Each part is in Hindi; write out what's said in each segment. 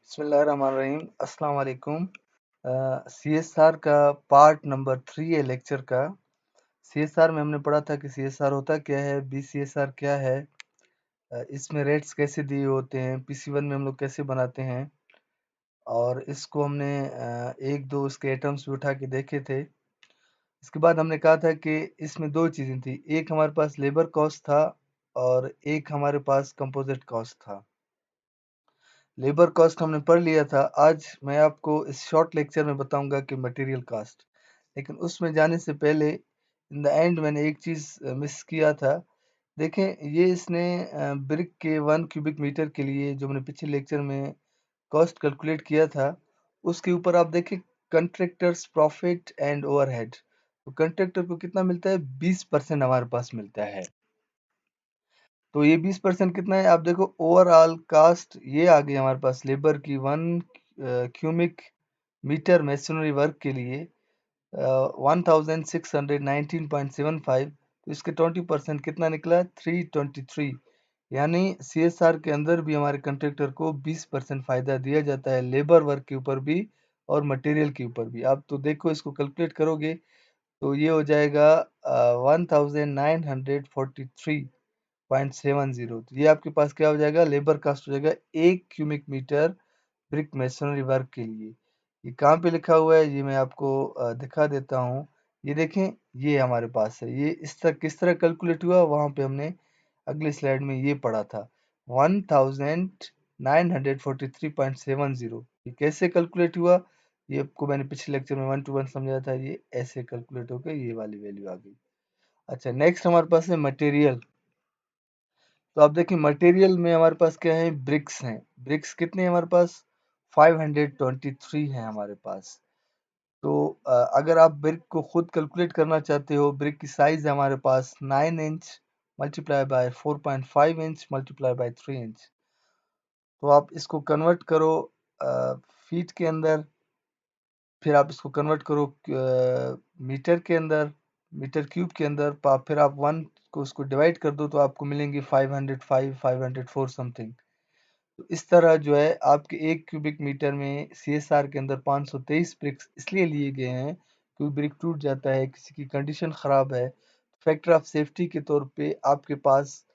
बिस्मिल्लाहिर्रहमानिर्रहीम। अस्सलाम वालेकुम। सीएसआर का पार्ट नंबर 3 है लेक्चर का। सीएसआर में हमने पढ़ा था कि सीएसआर होता क्या है, बीसीएसआर क्या है, इसमें रेट्स कैसे दिए होते हैं, पीसी1 में हम लोग कैसे बनाते हैं, और इसको हमने एक दो इसके आइटम्स भी उठा के देखे थे। इसके बाद हमने कहा था कि इसमें दो चीज़ें थी, एक हमारे पास लेबर कॉस्ट था और एक हमारे पास कंपोजिट कॉस्ट था। लेबर कॉस्ट हमने पढ़ लिया था। आज मैं आपको इस शॉर्ट लेक्चर में बताऊंगा कि मटेरियल कॉस्ट, लेकिन उसमें जाने से पहले इन द एंड मैंने एक चीज़ मिस किया था। देखें, ये इसने ब्रिक के 1 क्यूबिक मीटर के लिए जो मैंने पिछले लेक्चर में कॉस्ट कैलकुलेट किया था, उसके ऊपर आप देखें कंट्रैक्टर्स प्रॉफिट एंड ओवरहेड। तो कंट्रैक्टर को कितना मिलता है? 20% हमारे पास मिलता है। तो ये 20% कितना है? आप देखो, ओवरऑल कास्ट ये आ गई हमारे पास लेबर की 1 क्यूबिक मीटर मेसनरी वर्क के लिए 1619.75। तो इसके 20% कितना निकला? 323। यानी सीएसआर के अंदर भी हमारे कंट्रैक्टर को 20% फायदा दिया जाता है, लेबर वर्क के ऊपर भी और मटेरियल के ऊपर भी। आप तो देखो, इसको कैलकुलेट करोगे तो ये हो जाएगा 1943.70। तो ये आपके पास क्या हो जाएगा? लेबर कास्ट हो जाएगा 1 cubic meter brick masonry work के लिए। ये कहाँ पे लिखा हुआ है, ये मैं आपको दिखा देता हूँ। ये देखें, ये हमारे पास है। ये इस तरह किस तरह कैलकुलेट हुआ, वहाँ पे हमने अगली स्लाइड में ये पढ़ा था। 1943.70 ये कैसे कैलकुलेट हुआ, ये आपको मैंने पिछले लेक्चर में 1 to 1 समझाया था। ये ऐसे कैलकुलेट होकर ये वाली वैल्यू आ गई। अच्छा, नेक्स्ट हमारे पास है मटेरियल। तो आप देखिए, मटेरियल में हमारे पास क्या है? ब्रिक्स हैं। ब्रिक्स कितने हैं हमारे पास? 523 है हमारे पास। तो अगर आप ब्रिक को खुद कैलकुलेट करना चाहते हो, ब्रिक की साइज है हमारे पास 9 inch multiply by 4.5 inch multiply by 3 inch. तो आप इसको कन्वर्ट करो फीट के अंदर, फिर आप इसको कन्वर्ट करो मीटर के अंदर, मीटर क्यूब के अंदर, फिर आप 1 को उसको डिवाइड कर दो तो आपको मिलेंगे 505 504 समथिंग। तो इस तरह जो है आपके 1 क्यूबिक मीटर में सीएसआर के अंदर 523 ब्रिक्स इसलिए लिए गए हैं क्योंकि ब्रिक टूट जाता है, किसी की कंडीशन ख़राब है, फैक्टर ऑफ सेफ्टी के तौर पे आपके पास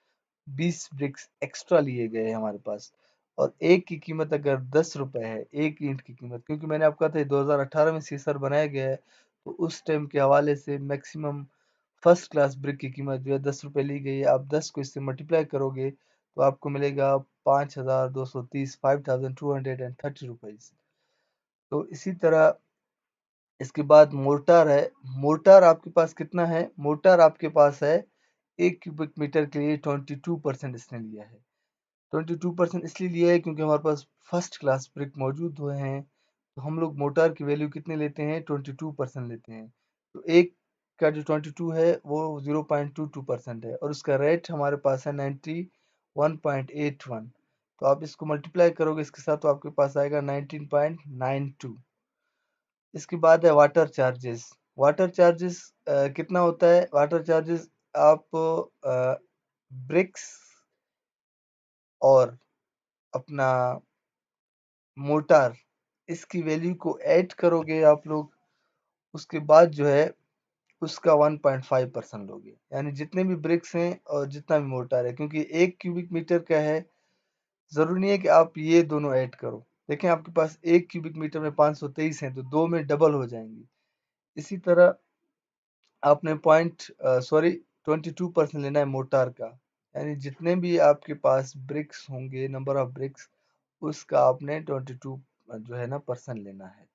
20 ब्रिक्स एक्स्ट्रा लिए गए हैं हमारे पास। और एक की कीमत अगर 10 रुपए है, एक ईंट की कीमत, क्योंकि मैंने आपको कहा था 2018 में सीएसआर बनाया गया है, तो उस टाइम के हवाले से मैक्सिमम फर्स्ट क्लास ब्रिक की कीमत जो है 10 रुपये ली गई है। आप 10 को इससे मल्टीप्लाई करोगे तो आपको मिलेगा 5230 5230 रुपीज़। तो इसी तरह इसके बाद मोर्टार है। मोर्टार आपके पास कितना है? मोर्टार आपके पास है 1 क्यूबिक मीटर के लिए 22% इसने लिया है। 22% इसलिए लिया है क्योंकि हमारे पास फर्स्ट क्लास ब्रिक मौजूद हुए हैं। तो हम लोग मोर्टार की वैल्यू कितने लेते हैं? 22% लेते हैं। तो एक का जो 22 है वो 0.22% है और उसका रेट हमारे पास है 91.81। तो आप इसको मल्टीप्लाई करोगे इसके साथ तो आपके पास आएगा 19.92। इसके बाद है वाटर चार्जेस। वाटर चार्जेस कितना होता है? वाटर चार्जेस आप ब्रिक्स और अपना मोटार, इसकी वैल्यू को ऐड करोगे आप लोग, उसके बाद जो है उसका 1.5% लोगे, यानी जितने भी ब्रिक्स हैं और जितना भी मोटार है, क्योंकि 1 क्यूबिक मीटर का है, जरूरी नहीं है कि आप ये दोनों ऐड करो। देखें, आपके पास 1 क्यूबिक मीटर में 523 हैं तो दो में डबल हो जाएंगी। इसी तरह आपने 22% लेना है मोटार का, यानी जितने भी आपके पास ब्रिक्स होंगे, नंबर ऑफ ब्रिक्स, उसका आपने 22 जो है ना परसेंट लेना है।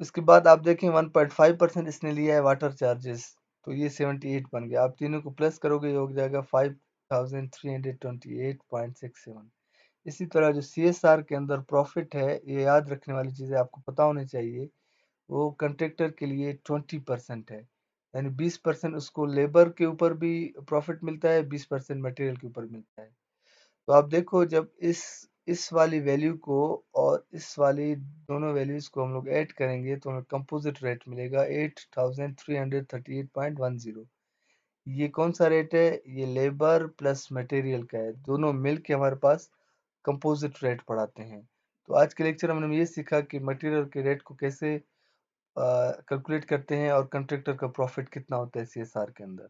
उसके बाद आप देखें 1.5% इसने लिया है वाटर चार्जेस, तो ये 78 बन गया। आप तीनों को प्लस करोगे ये हो जाएगा 5328.67। इसी तरह जो सीएसआर के अंदर प्रॉफिट है, ये याद रखने वाली चीज़ें आपको पता होनी चाहिए, वो कंट्रैक्टर के लिए 20% है, यानी 20% उसको लेबर के ऊपर भी प्रॉफिट मिलता है, 20% मटेरियल के ऊपर मिलता है। तो आप देखो, जब इस वाली वैल्यू को और इस वाली दोनों वैल्यूज को हम लोग ऐड करेंगे तो हमें कंपोजिट रेट मिलेगा 8338.10। ये कौन सा रेट है? ये लेबर प्लस मटेरियल का है, दोनों मिल के हमारे पास कंपोजिट रेट पढ़ाते हैं। तो आज के लेक्चर में हमने ये सीखा कि मटेरियल के रेट को कैसे कैलकुलेट करते हैं और कंट्रैक्टर का प्रॉफिट कितना होता है सीएसआर के अंदर।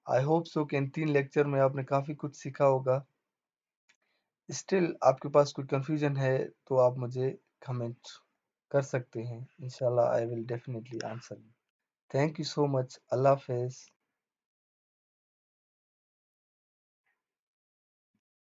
आई होप सो कि इन 3 लेक्चर में आपने काफ़ी कुछ सीखा होगा। स्टिल आपके पास कोई कंफ्यूजन है तो आप मुझे कमेंट कर सकते हैं। इंशाल्लाह I will definitely answer you. Thank you so much. अल्लाह हाफ़िज़।